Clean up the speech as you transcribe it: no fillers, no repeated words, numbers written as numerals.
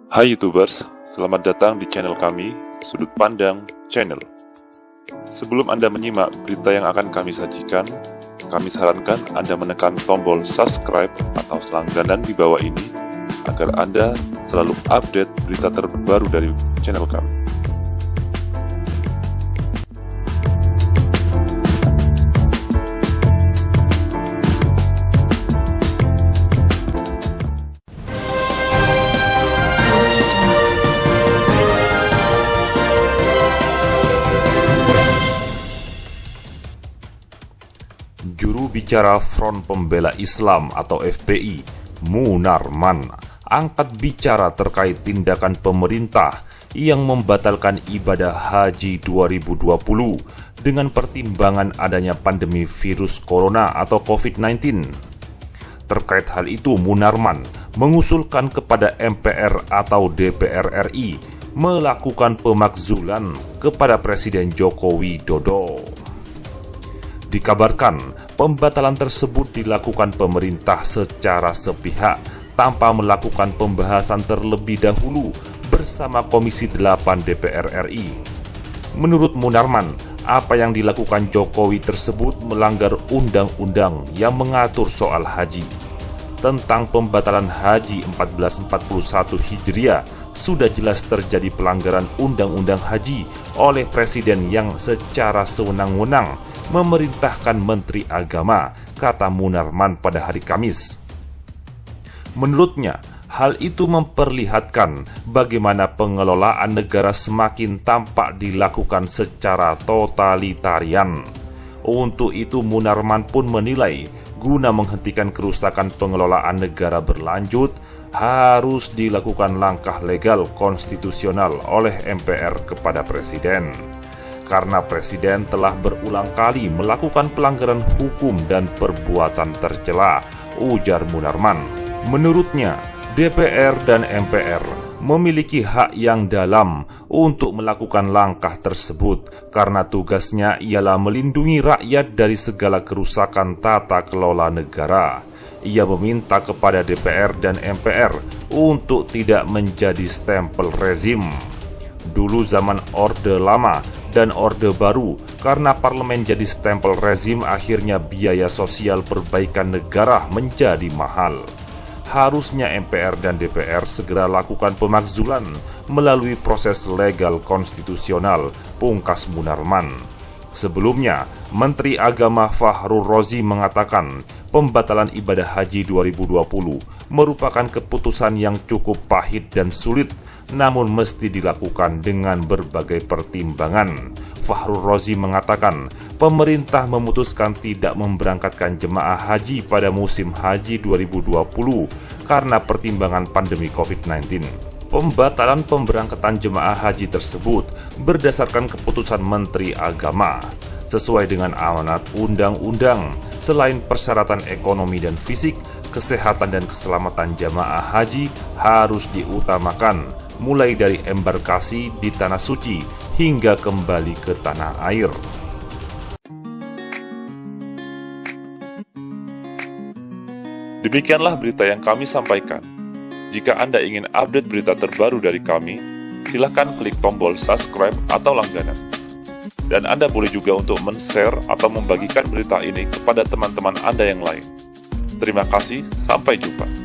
Hai YouTubers, selamat datang di channel kami, Sudut Pandang Channel. Sebelum Anda menyimak berita yang akan kami sajikan, kami sarankan Anda menekan tombol subscribe atau langganan di bawah ini agar Anda selalu update berita terbaru dari channel kami. Juru bicara Front Pembela Islam atau FPI, Munarman, angkat bicara terkait tindakan pemerintah yang membatalkan ibadah haji 2020 dengan pertimbangan adanya pandemi virus corona atau COVID-19. Terkait hal itu, Munarman mengusulkan kepada MPR atau DPR RI melakukan pemakzulan kepada Presiden Joko Widodo. Dikabarkan, pembatalan tersebut dilakukan pemerintah secara sepihak tanpa melakukan pembahasan terlebih dahulu bersama Komisi 8 DPR RI. Menurut Munarman, apa yang dilakukan Jokowi tersebut melanggar undang-undang yang mengatur soal haji. Tentang pembatalan haji 1441 Hijriah, sudah jelas terjadi pelanggaran undang-undang haji oleh Presiden yang secara sewenang-wenang memerintahkan Menteri Agama, kata Munarman pada hari Kamis. Menurutnya, hal itu memperlihatkan bagaimana pengelolaan negara semakin tampak dilakukan secara totalitarian. Untuk itu, Munarman pun menilai, guna menghentikan kerusakan pengelolaan negara berlanjut, harus dilakukan langkah legal konstitusional oleh MPR kepada Presiden. Karena Presiden telah berulang kali melakukan pelanggaran hukum dan perbuatan tercela, ujar Munarman. Menurutnya, DPR dan MPR memiliki hak yang dalam untuk melakukan langkah tersebut karena tugasnya ialah melindungi rakyat dari segala kerusakan tata kelola negara. Ia meminta kepada DPR dan MPR untuk tidak menjadi stempel rezim. Dulu zaman Orde Lama dan Orde Baru, karena parlemen jadi stempel rezim, akhirnya biaya sosial perbaikan negara menjadi mahal. Harusnya MPR dan DPR segera lakukan pemakzulan melalui proses legal konstitusional, pungkas Munarman. Sebelumnya, Menteri Agama Fahrul Razi mengatakan pembatalan ibadah haji 2020 merupakan keputusan yang cukup pahit dan sulit, namun mesti dilakukan dengan berbagai pertimbangan. Fahrul Razi mengatakan pemerintah memutuskan tidak memberangkatkan jemaah haji pada musim haji 2020 karena pertimbangan pandemi COVID-19. Pembatalan pemberangkatan jemaah haji tersebut berdasarkan keputusan Menteri Agama. Sesuai dengan amanat undang-undang, selain persyaratan ekonomi dan fisik, kesehatan dan keselamatan jemaah haji harus diutamakan, mulai dari embarkasi di Tanah Suci hingga kembali ke tanah air. Demikianlah berita yang kami sampaikan. Jika Anda ingin update berita terbaru dari kami, silakan klik tombol subscribe atau langganan. Dan Anda boleh juga untuk men-share atau membagikan berita ini kepada teman-teman Anda yang lain. Terima kasih, sampai jumpa.